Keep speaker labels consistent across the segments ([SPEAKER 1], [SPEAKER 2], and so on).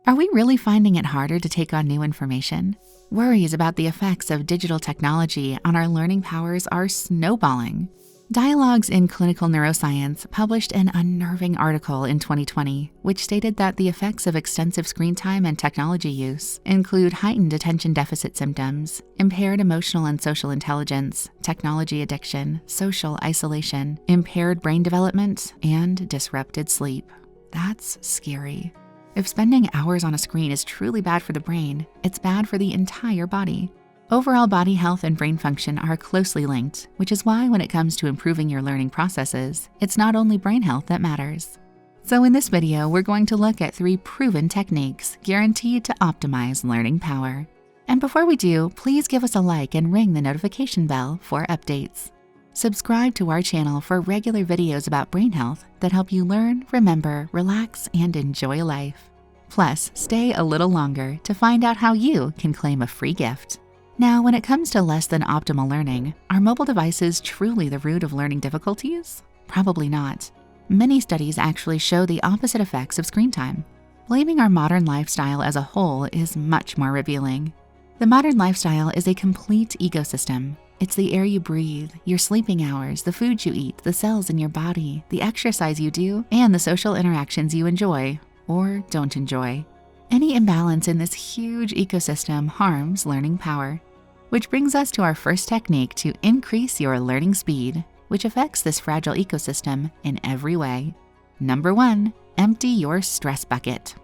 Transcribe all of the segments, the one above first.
[SPEAKER 1] Are we really finding it harder to take on new information? Worries about the effects of digital technology on our learning powers are snowballing. Dialogues in Clinical Neuroscience published an unnerving article in 2020, which stated that the effects of extensive screen time and technology use include heightened attention deficit symptoms, impaired emotional and social intelligence, technology addiction, social isolation, impaired brain development, and disrupted sleep. That's scary. If spending hours on a screen is truly bad for the brain, it's bad for the entire body. Overall body health and brain function are closely linked, which is why when it comes to improving your learning processes, it's not only brain health that matters. So in this video, we're going to look at 3 proven techniques guaranteed to optimize learning power. And before we do, please give us a like and ring the notification bell for updates. Subscribe to our channel for regular videos about brain health that help you learn, remember, relax, and enjoy life. Plus, stay a little longer to find out how you can claim a free gift. Now, when it comes to less than optimal learning, are mobile devices truly the root of learning difficulties? Probably not. Many studies actually show the opposite effects of screen time. Blaming our modern lifestyle as a whole is much more revealing. The modern lifestyle is a complete ecosystem. It's the air you breathe, your sleeping hours, the food you eat, the cells in your body, the exercise you do, and the social interactions you enjoy or don't enjoy. Any imbalance in this huge ecosystem harms learning power. Which brings us to our first technique to increase your learning speed, which affects this fragile ecosystem in every way. Number 1, empty your stress bucket.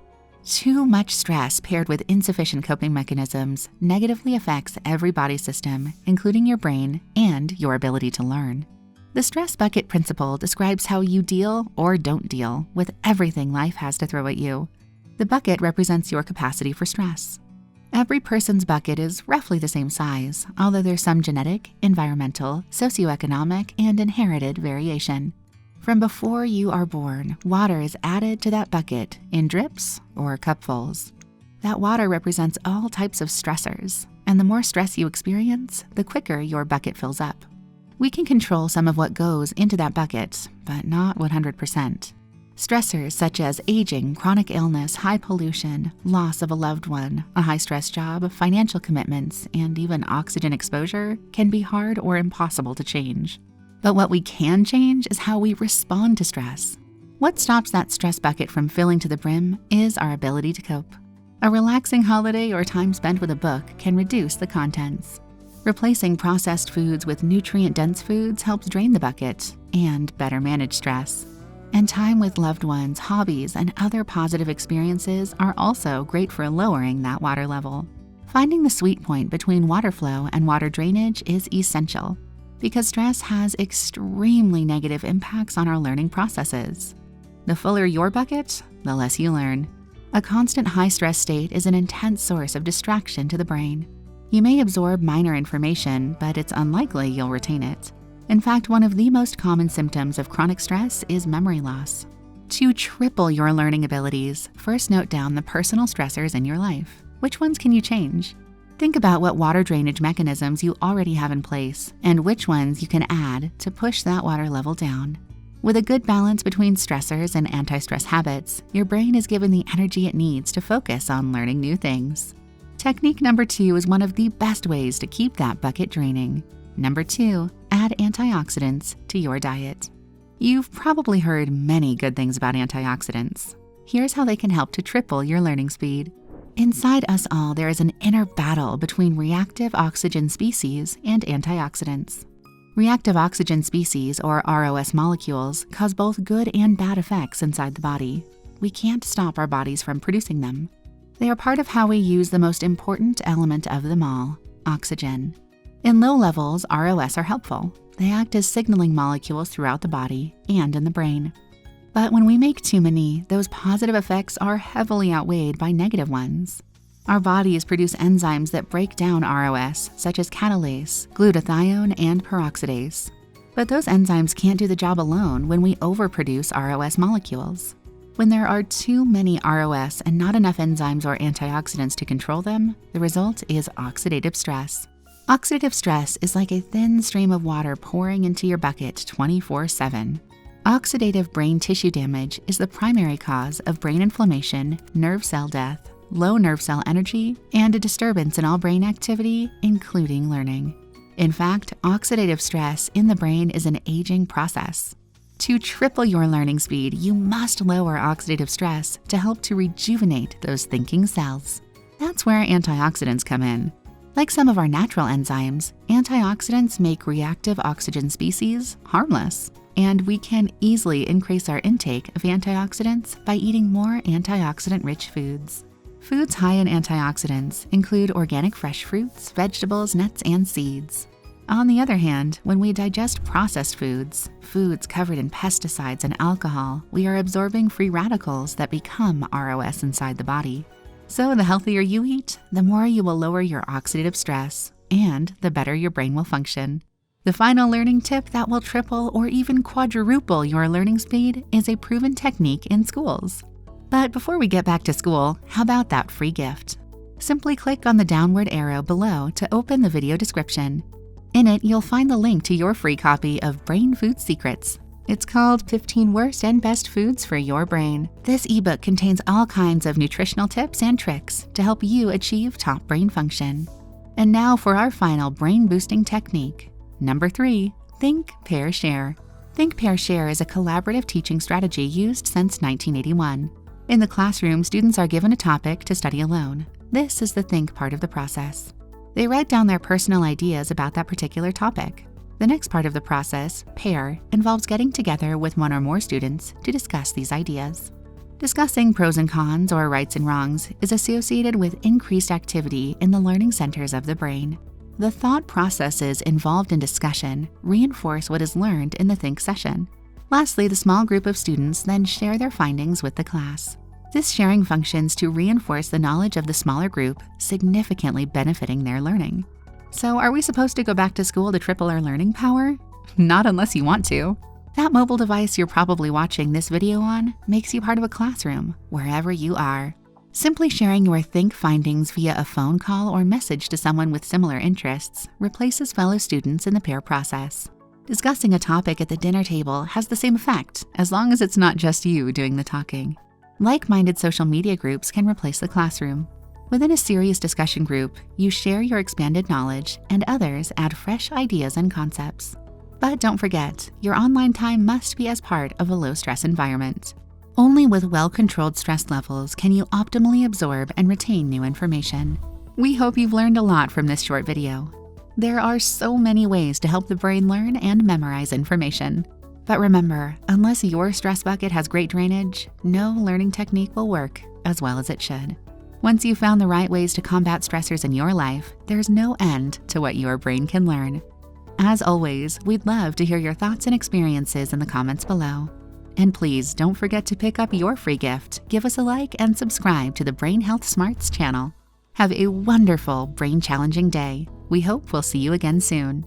[SPEAKER 1] Too much stress paired with insufficient coping mechanisms negatively affects every body system, including your brain and your ability to learn. The stress bucket principle describes how you deal or don't deal with everything life has to throw at you. The bucket represents your capacity for stress. Every person's bucket is roughly the same size, although there's some genetic, environmental, socioeconomic, and inherited variation. From before you are born, water is added to that bucket in drips or cupfuls. That water represents all types of stressors, and the more stress you experience, the quicker your bucket fills up. We can control some of what goes into that bucket, but not 100%. Stressors such as aging, chronic illness, high pollution, loss of a loved one, a high-stress job, financial commitments, and even oxygen exposure can be hard or impossible to change. But what we can change is how we respond to stress. What stops that stress bucket from filling to the brim is our ability to cope. A relaxing holiday or time spent with a book can reduce the contents. Replacing processed foods with nutrient-dense foods helps drain the bucket and better manage stress. And time with loved ones, hobbies, and other positive experiences are also great for lowering that water level. Finding the sweet point between water flow and water drainage is essential because stress has extremely negative impacts on our learning processes. The fuller your bucket, the less you learn. A constant high-stress state is an intense source of distraction to the brain. You may absorb minor information, but it's unlikely you'll retain it. In fact, one of the most common symptoms of chronic stress is memory loss. To triple your learning abilities, first note down the personal stressors in your life. Which ones can you change? Think about what water drainage mechanisms you already have in place and which ones you can add to push that water level down. With a good balance between stressors and anti-stress habits, your brain is given the energy it needs to focus on learning new things. Technique number 2 is one of the best ways to keep that bucket draining. Number 2, add antioxidants to your diet. You've probably heard many good things about antioxidants. Here's how they can help to triple your learning speed. Inside us all, there is an inner battle between reactive oxygen species and antioxidants. Reactive oxygen species, or ROS molecules, cause both good and bad effects inside the body. We can't stop our bodies from producing them. They are part of how we use the most important element of them all, oxygen. In low levels, ROS are helpful. They act as signaling molecules throughout the body and in the brain. But when we make too many, those positive effects are heavily outweighed by negative ones. Our bodies produce enzymes that break down ROS, such as catalase, glutathione, and peroxidase. But those enzymes can't do the job alone when we overproduce ROS molecules. When there are too many ROS and not enough enzymes or antioxidants to control them, the result is oxidative stress. Oxidative stress is like a thin stream of water pouring into your bucket 24/7. Oxidative brain tissue damage is the primary cause of brain inflammation, nerve cell death, low nerve cell energy, and a disturbance in all brain activity, including learning. In fact, oxidative stress in the brain is an aging process. To triple your learning speed, you must lower oxidative stress to help to rejuvenate those thinking cells. That's where antioxidants come in. Like some of our natural enzymes, antioxidants make reactive oxygen species harmless, and we can easily increase our intake of antioxidants by eating more antioxidant-rich foods. Foods high in antioxidants include organic fresh fruits, vegetables, nuts, and seeds. On the other hand, when we digest processed foods covered in pesticides and alcohol, we are absorbing free radicals that become ROS inside the body. So the healthier you eat, the more you will lower your oxidative stress, and the better your brain will function. The final learning tip that will triple or even quadruple your learning speed is a proven technique in schools. But before we get back to school, how about that free gift? Simply click on the downward arrow below to open the video description. In it, you'll find the link to your free copy of Brain Food Secrets. It's called 15 Worst and Best Foods for Your Brain. This ebook contains all kinds of nutritional tips and tricks to help you achieve top brain function. And now for our final brain-boosting technique. Number 3, Think, Pair, Share. Think, Pair, Share is a collaborative teaching strategy used since 1981. In the classroom, students are given a topic to study alone. This is the think part of the process. They write down their personal ideas about that particular topic. The next part of the process, pair, involves getting together with one or more students to discuss these ideas. Discussing pros and cons or rights and wrongs is associated with increased activity in the learning centers of the brain. The thought processes involved in discussion reinforce what is learned in the think session. Lastly, the small group of students then share their findings with the class. This sharing functions to reinforce the knowledge of the smaller group, significantly benefiting their learning. So are we supposed to go back to school to triple our learning power? Not unless you want to. That mobile device you're probably watching this video on makes you part of a classroom, wherever you are. Simply sharing your think findings via a phone call or message to someone with similar interests replaces fellow students in the pair process. Discussing a topic at the dinner table has the same effect, as long as it's not just you doing the talking. Like-minded social media groups can replace the classroom. Within a serious discussion group, you share your expanded knowledge, and others add fresh ideas and concepts. But don't forget, your online time must be as part of a low-stress environment. Only with well-controlled stress levels can you optimally absorb and retain new information. We hope you've learned a lot from this short video. There are so many ways to help the brain learn and memorize information. But remember, unless your stress bucket has great drainage, no learning technique will work as well as it should. Once you've found the right ways to combat stressors in your life, there's no end to what your brain can learn. As always, we'd love to hear your thoughts and experiences in the comments below. And please don't forget to pick up your free gift, give us a like, and subscribe to the Brain Health Smarts channel. Have a wonderful brain-challenging day. We hope we'll see you again soon.